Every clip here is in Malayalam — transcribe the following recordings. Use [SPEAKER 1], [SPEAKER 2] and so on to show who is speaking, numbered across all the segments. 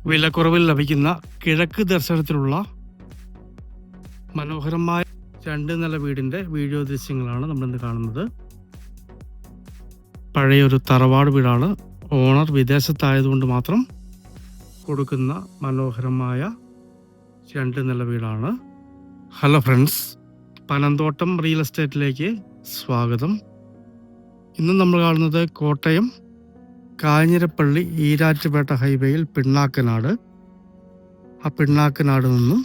[SPEAKER 1] വിലക്കുറവിൽ ലഭിക്കുന്ന കിഴക്ക് ദർശനത്തിലുള്ള മനോഹരമായ 2 നില വീടിൻ്റെ വീഡിയോ ദൃശ്യങ്ങളാണ് നമ്മളിന്ന് കാണുന്നത്. പഴയൊരു തറവാട് വീടാണ്. ഓണർ വിദേശത്തായതുകൊണ്ട് മാത്രം കൊടുക്കുന്ന മനോഹരമായ 2 നില വീടാണ്. ഹലോ ഫ്രണ്ട്സ്, പനന്തോട്ടം റിയൽ എസ്റ്റേറ്റിലേക്ക് സ്വാഗതം. ഇന്ന് നമ്മൾ കാണുന്നത് കോട്ടയം കാഞ്ഞിരപ്പള്ളി ഈരാറ്റുപേട്ട ഹൈവേയിൽ പിണ്ണാക്കനാട്. ആ പിണ്ണാക്കനാട് നിന്നും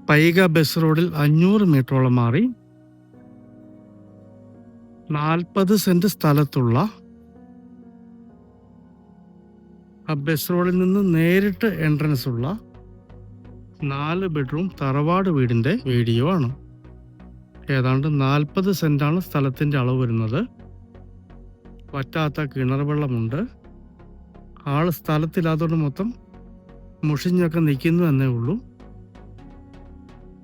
[SPEAKER 1] പൈക ബസ് റോഡിൽ 500 മീറ്ററോളം മാറി 40 സെന്റ് സ്ഥലത്തുള്ള ആ ബസ് റോഡിൽ നിന്ന് നേരിട്ട് എൻട്രൻസ് ഉള്ള 4 ബെഡ്റൂം തറവാട് വീടിൻ്റെ വീഡിയോ ആണ്. ഏതാണ്ട് 40 സെന്റാണ് സ്ഥലത്തിൻ്റെ അളവ് വരുന്നത്. വറ്റാത്ത കിണർ വെള്ളമുണ്ട്. ആള് സ്ഥലത്തില്ലാത്തതുകൊണ്ട് മൊത്തം മുഷിഞ്ഞൊക്കെ നിൽക്കുന്നു എന്നേ ഉള്ളൂ.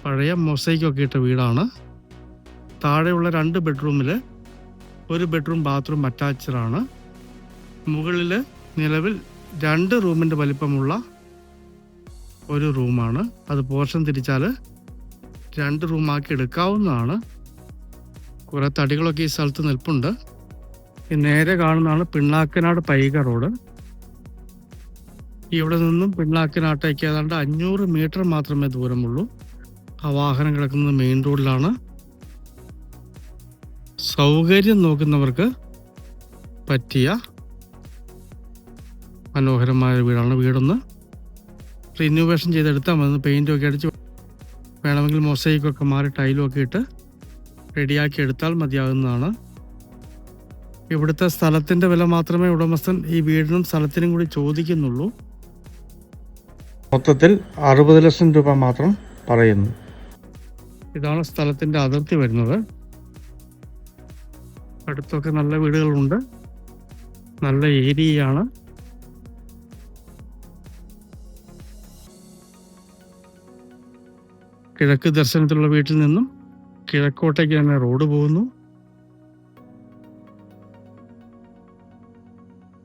[SPEAKER 1] പഴയ മൊസൈക്കൊക്കെ ഇട്ട വീടാണ്. താഴെയുള്ള 2 ബെഡ്റൂമിൽ 1 ബെഡ്റൂം ബാത്റൂം അറ്റാച്ച്ഡാണ്. മുകളിൽ നിലവിൽ 2 റൂമിൻ്റെ വലിപ്പമുള്ള ഒരു റൂമാണ്. അത് പോർഷൻ തിരിച്ചാൽ 2 റൂമാക്കി എടുക്കാവുന്നതാണ്. കുറേ തടികളൊക്കെ ഈ സ്ഥലത്ത് നിൽപ്പുണ്ട്. നേരെ കാണുന്നതാണ് പിണ്ണാക്കനാട് പൈക റോഡ്. ഇവിടെ നിന്നും പിണ്ണാക്കനാട്ടേക്ക് ഏതാണ്ട് 500 മീറ്റർ മാത്രമേ ദൂരമുള്ളൂ. ആ വാഹനം കിടക്കുന്നത് മെയിൻ റോഡിലാണ്. സൗകര്യം നോക്കുന്നവർക്ക് പറ്റിയ മനോഹരമായ വീടാണ്. വീടൊന്ന് റിനോവേഷൻ ചെയ്തെടുത്താൽ മതി. പെയിൻറ്റൊക്കെ അടിച്ച് വേണമെങ്കിൽ മൊസൈക്കൊക്കെ മാറി ടൈലൊക്കെ ഇട്ട് റെഡിയാക്കി എടുത്താൽ മതിയാകുന്നതാണ്. ഇവിടുത്തെ സ്ഥലത്തിൻ്റെ വില മാത്രമേ ഉടമസ്ഥൻ ഈ വീടിനും സ്ഥലത്തിനും കൂടി ചോദിക്കുന്നുള്ളൂ. മൊത്തത്തിൽ 60 ലക്ഷം രൂപ മാത്രം പറയുന്നു. ഇതാണ് സ്ഥലത്തിൻ്റെ അതിർത്തി വരുന്നത്. അടുത്തൊക്കെ നല്ല വീടുകളുണ്ട്. നല്ല ഏരിയയാണ്. കിഴക്ക് ദർശനത്തിലുള്ള വീട്ടിൽ നിന്നും കിഴക്കോട്ടേക്ക് തന്നെ റോഡ് പോകുന്നു.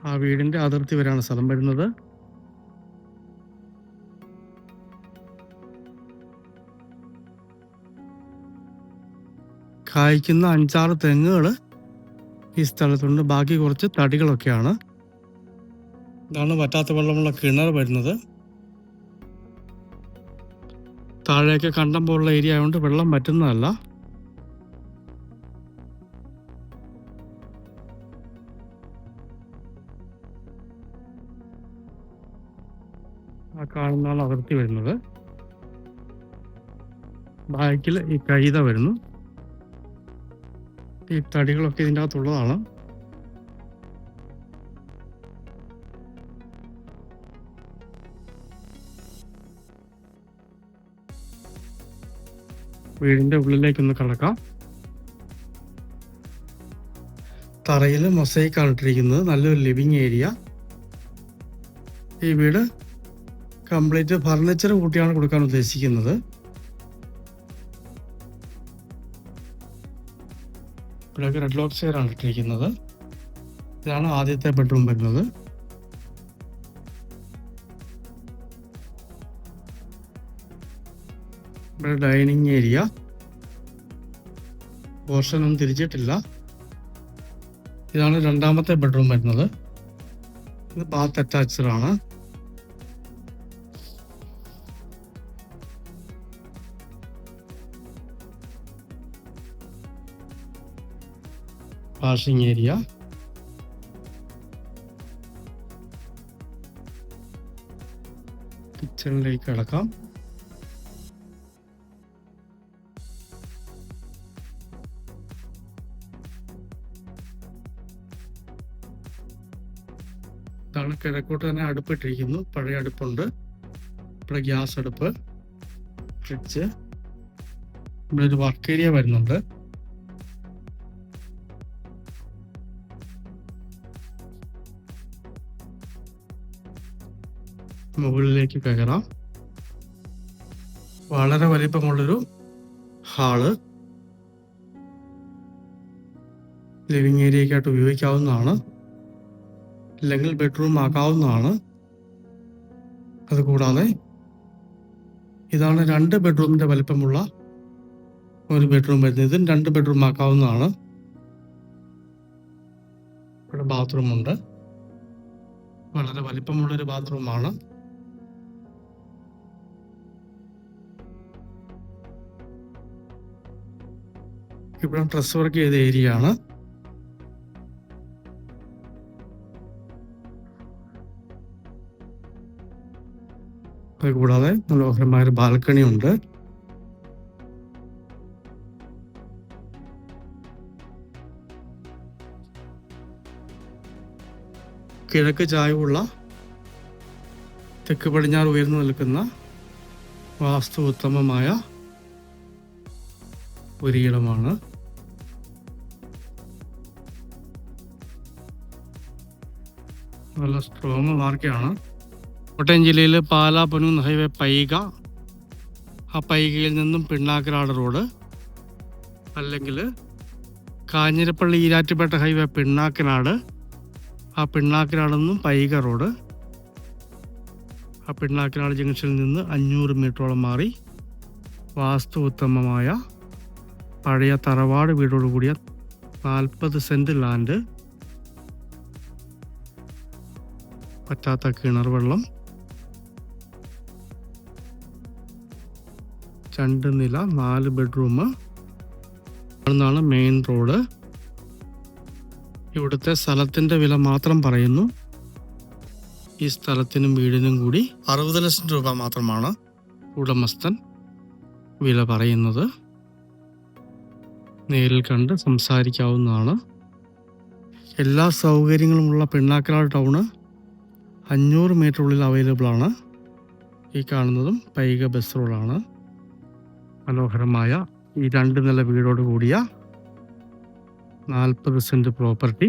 [SPEAKER 1] ആ വീടിൻ്റെ അതിർത്തി വരെയാണ് സ്ഥലം വരുന്നത്. കായ്ക്കുന്ന 5-6 തെങ്ങുകൾ ഈ സ്ഥലത്തുണ്ട്. ബാക്കി കുറച്ച് തടികളൊക്കെയാണ്. ഇതാണ് വറ്റാത്ത വെള്ളമുള്ള കിണർ വരുന്നത്. താഴെയൊക്കെ കണ്ടം പോലുള്ള ഏരിയ ആയതുകൊണ്ട് വെള്ളം വറ്റുന്നതല്ല. ആ കാണുന്നതാണ് അതിർത്തി വരുന്നത്. ബാക്കിൽ ഈ കൈത വരുന്നു. ഈ തടികളൊക്കെ ഇതിൻ്റെ അകത്തുള്ളതാണ്. വീടിൻ്റെ ഉള്ളിലേക്കൊന്ന് കടക്കാം. തറയിൽ മൊസൈക്കാണ് ഇട്ടിരിക്കുന്നത്. നല്ലൊരു ലിവിങ് ഏരിയ. ഈ വീട് കംപ്ലീറ്റ് ഫർണിച്ചർ കൂട്ടിയാണ് കൊടുക്കാൻ ഉദ്ദേശിക്കുന്നത്. ഇവിടെയൊക്കെ റെഡ് ലോക്ക് ചെയറാണ് ഇട്ടിരിക്കുന്നത്. ഇതാണ് ആദ്യത്തെ ബെഡ്റൂം വരുന്നത്. ഇവിടെ ഡൈനിങ് ഏരിയ. പോർഷനൊന്നും തിരിച്ചിട്ടില്ല. ഇതാണ് 2ാമത്തെ ബെഡ്റൂം വരുന്നത്. ഇത് ബാത്ത് അറ്റാച്ച്ഡാണ്. Washing area. കിച്ചണിലേക്ക് കിടക്കാം. ഇതാണ് കിഴക്കോട്ട് തന്നെ അടുപ്പിട്ടിരിക്കുന്നു. പഴയ അടുപ്പുണ്ട്. ഇവിടെ ഗ്യാസ് അടുപ്പ്, ഫ്രിഡ്ജ്. ഇവിടെ ഒരു വർക്ക് ഏരിയ വരുന്നുണ്ട്. മുകളിലേക്ക് കയറാം. വളരെ വലിപ്പമുള്ളൊരു ഹാള്. ലിവിങ് ഏരിയയ്ക്കായിട്ട് ഉപയോഗിക്കാവുന്നതാണ്. അല്ലെങ്കിൽ ബെഡ്റൂം ആക്കാവുന്നതാണ്. അതുകൂടാതെ ഇതാണ് 2 ബെഡ്റൂമിൻ്റെ വലിപ്പമുള്ള ഒരു ബെഡ്റൂം വരുന്നത്. ഇതും 2 ബെഡ്റൂം ആക്കാവുന്നതാണ്. ഇവിടെ ബാത്റൂമുണ്ട്. വളരെ വലിപ്പമുള്ളൊരു ബാത്റൂമാണ്. ഇവിടെ ഡ്രസ് വർക്ക് ചെയ്ത ഏരിയ ആണ്. അതുകൂടാതെ മനോഹരമായ ഒരു ബാൽക്കണി ഉണ്ട്. കിഴക്ക് ചായ്വുള്ള തെക്ക് പടിഞ്ഞാറ് ഉയർന്നു നിൽക്കുന്ന വാസ്തു ഉത്തമമായ ഒരിടമാണ്. നല്ല സ്ട്രോങ് മാർക്കാണ്. കോട്ടയം ജില്ലയിൽ പാലാ പൊന്നൂർ ഹൈവേ പൈക, ആ പൈകയിൽ നിന്നും പിണ്ണാക്കനാട് റോഡ്, അല്ലെങ്കിൽ കാഞ്ഞിരപ്പള്ളി ഈരാറ്റുപേട്ട ഹൈവേ പിണ്ണാക്കനാട്, ആ പിണ്ണാക്കനാട് നിന്നും പൈക റോഡ്, ആ പിണ്ണാക്കനാട് ജംഗ്ഷനിൽ നിന്ന് 500 മീറ്ററോളം മാറി വാസ്തു ഉത്തമമായ പഴയ തറവാട് വീടോട് കൂടിയ 40 സെൻറ്റ് ലാൻഡ്, പറ്റാത്ത കിണർ വെള്ളം, 2 നില 4 ബെഡ്റൂം ആണെന്നാണ് മെയിൻ റോഡ്. ഇവിടുത്തെ സ്ഥലത്തിൻ്റെ വില മാത്രം പറയുന്നു. ഈ സ്ഥലത്തിനും വീടിനും കൂടി 60 ലക്ഷം രൂപ മാത്രമാണ് ഉടമസ്ഥൻ വില പറയുന്നത്. നേരിൽ കണ്ട് സംസാരിക്കാവുന്നതാണ്. എല്ലാ സൗകര്യങ്ങളുമുള്ള പിണ്ണാക്കനാട് ടൗണ് 500 മീറ്ററുള്ളിൽ അവൈലബിൾ ആണ്. ഈ കാണുന്നതും പൈക ബസ് റോഡാണ്. മനോഹരമായ ഈ 2 നില വീടോട് കൂടിയ 40 സെൻറ്റ് പ്രോപ്പർട്ടി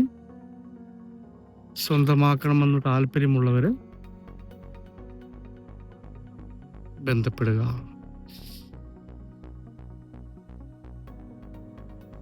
[SPEAKER 1] സ്വന്തമാക്കണമെന്ന് താല്പര്യമുള്ളവർ ബന്ധപ്പെടുക.